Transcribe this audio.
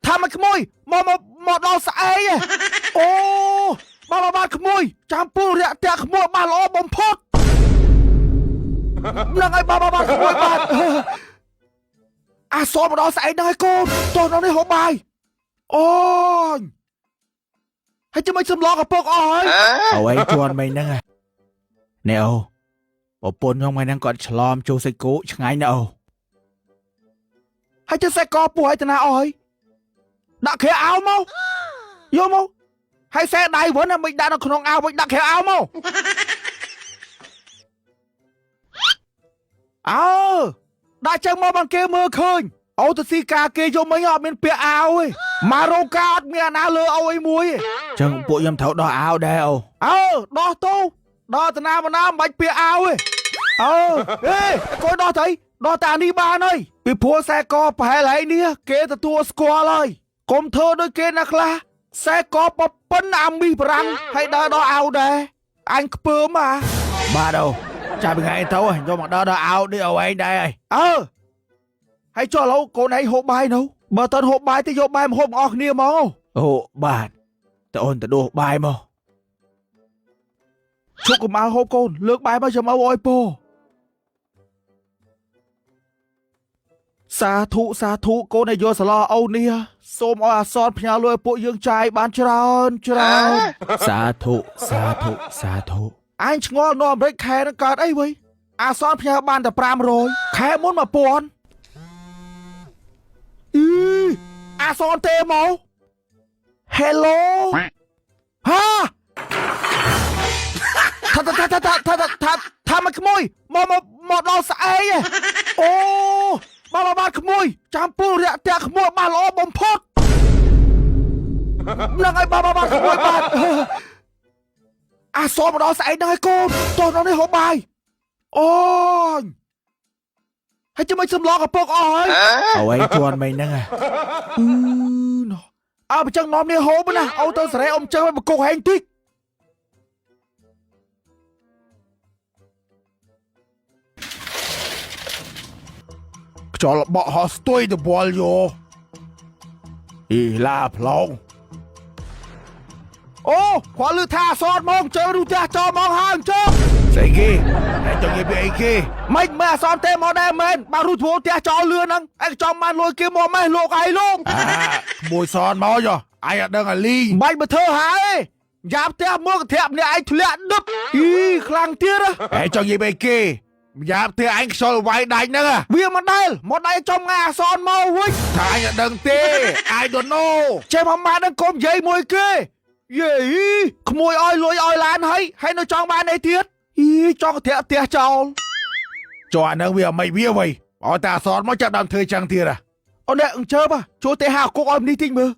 ថាមិនក្មួយមកដល់ស្អែកអូបានក្មួយចាំពូរាក់តាក់ក្មួយបានល្អបំផុតនឹងឲ្យបានក្មួយបានអាសមកដល់ស្អែកដល់កូនតោះនោះនេះហូបបាយអូយហើយចាំមិនសំឡងកពុកអស់ហើយអ្វីជន់មិញហ្នឹងណែអូប្រពន្ធខ្ញុំថ្ងៃហ្នឹងគាត់ឆ្លំចូលសាច់គោឆ្ងាញ់ណាស់អូហើយទៅសាច់កពោះឲ្យតាណាអស់ហើយដាក់ក្រៅអាវមកយកមកហើយសែដៃវិញមិនដាក់នៅក្នុងអាវវិញដាក់ក្រៅអាវមកអើដាក់ចឹងមកបានគេមើលឃើញអូទៅស៊ីការគេយកមិញអត់មានពាក់អាវទេមករោការអត់មានអាណាលើអូអីមួយទេចឹងពួកខ្ញុំត្រូវដោះអាវដែរអូដោះទៅដល់តាណាមិនបាច់ពាក់អាវទេហេកូនដោះទៅដោះតានេះបានហើយពីព្រោះខ្សែកប្រហែលហើយនេះគេទទួលស្គាល់ហើយកុំធ្វើដូចគេណាខ្លះខ្សែកបប៉ុណ្ណាអាមីប្រាំងហើយដើរដល់អាវដែរអញខ្ពើមបាទអូចាំពីថ្ងៃទៅយកមកដើរដល់អាវនេះឲ្យឯងដែរហើយហើយចុះឥឡូវកូនឯងហូបបាយនៅបើតើហូបបាយទៅយកបាយមកហូបអស់គ្នាមកអូបាទតើអូនទៅដួសបាយមកជុកកុំឲ្យហូបកូនលើកបាយមកចាំឲ្យពោសាធុកូនឲ្យយកសឡអូននេះសូមឲ្យអាសនផ្ញើលុយឲ្យពួកយើងចាយបានច្រើនសាធុអញឆ្ងល់នៅអាមេរិកខែនឹងកើតអីវ៉ៃអាសនផ្ញើបានតែ500ខែមុន1000អាសនទេមក Hello ហាថាមិនក្មួយមកដល់ស្អែកអូបានក្មួយចាំពូរាក់តាក់ក្មួយបានល្អបំផុតនឹងឲ្យបានក្មួយបានអាសមកដល់ស្អែកដល់កូនតោះនោះនេះហូបបាយអូយហើយចាំមិនសំឡងកពុកអស់ហើយអ្វីជន់មិញហ្នឹងបើចឹងនាំនេះហូបណាអូទៅសេរីអ៊ំចឹងឲ្យបកុកហែងតិចខ្យល់បក់ហោះស្ទួយទៅវល់យោអ៊ីឡាផ្លងអូគាត់លឺថាអសតមកជើរូផ្ទះចោលមកហើយចុះស្អីគេតែចង់និយាយពីអីគេមិនអសតទេមកដែរមែនបើរូធ្វើផ្ទះចោលលឿនហ្នឹងឯងចង់បានលួយគេមកម៉េះលោកអីលោកមួយសនមកយោអាយអត់ដឹងអាលីបាច់មកធ្វើហើយយ៉ាផ្ទះមើលកធាក់ម្នាក់ឯងធ្លាក់ដឹបខ្លាំងទៀតឯងចង់និយាយពីគេយ៉ាផ្ទះឯងខ្យល់វាយដាច់ហ្នឹងវាមិនដែលមកដៃចំងាអសនមកវិញថាឯងអត់ដឹងទេ I don't know ចេះប្រមាណហ្នឹងកុំនិយាយមួយគេយេក្មួយឲ្យលួយឲ្យឡានហើយនៅចង់បានអីទៀតចង់កធាក់ផ្ទះចោលចុះអាហ្នឹងវាមិនវាវ៉ៃឲ្យតាអសនមកចាប់ដើមធ្វើចឹងទៀតអូនអញ្ជើបចូលទេហៅគុកឲ្យនេះតិចមើល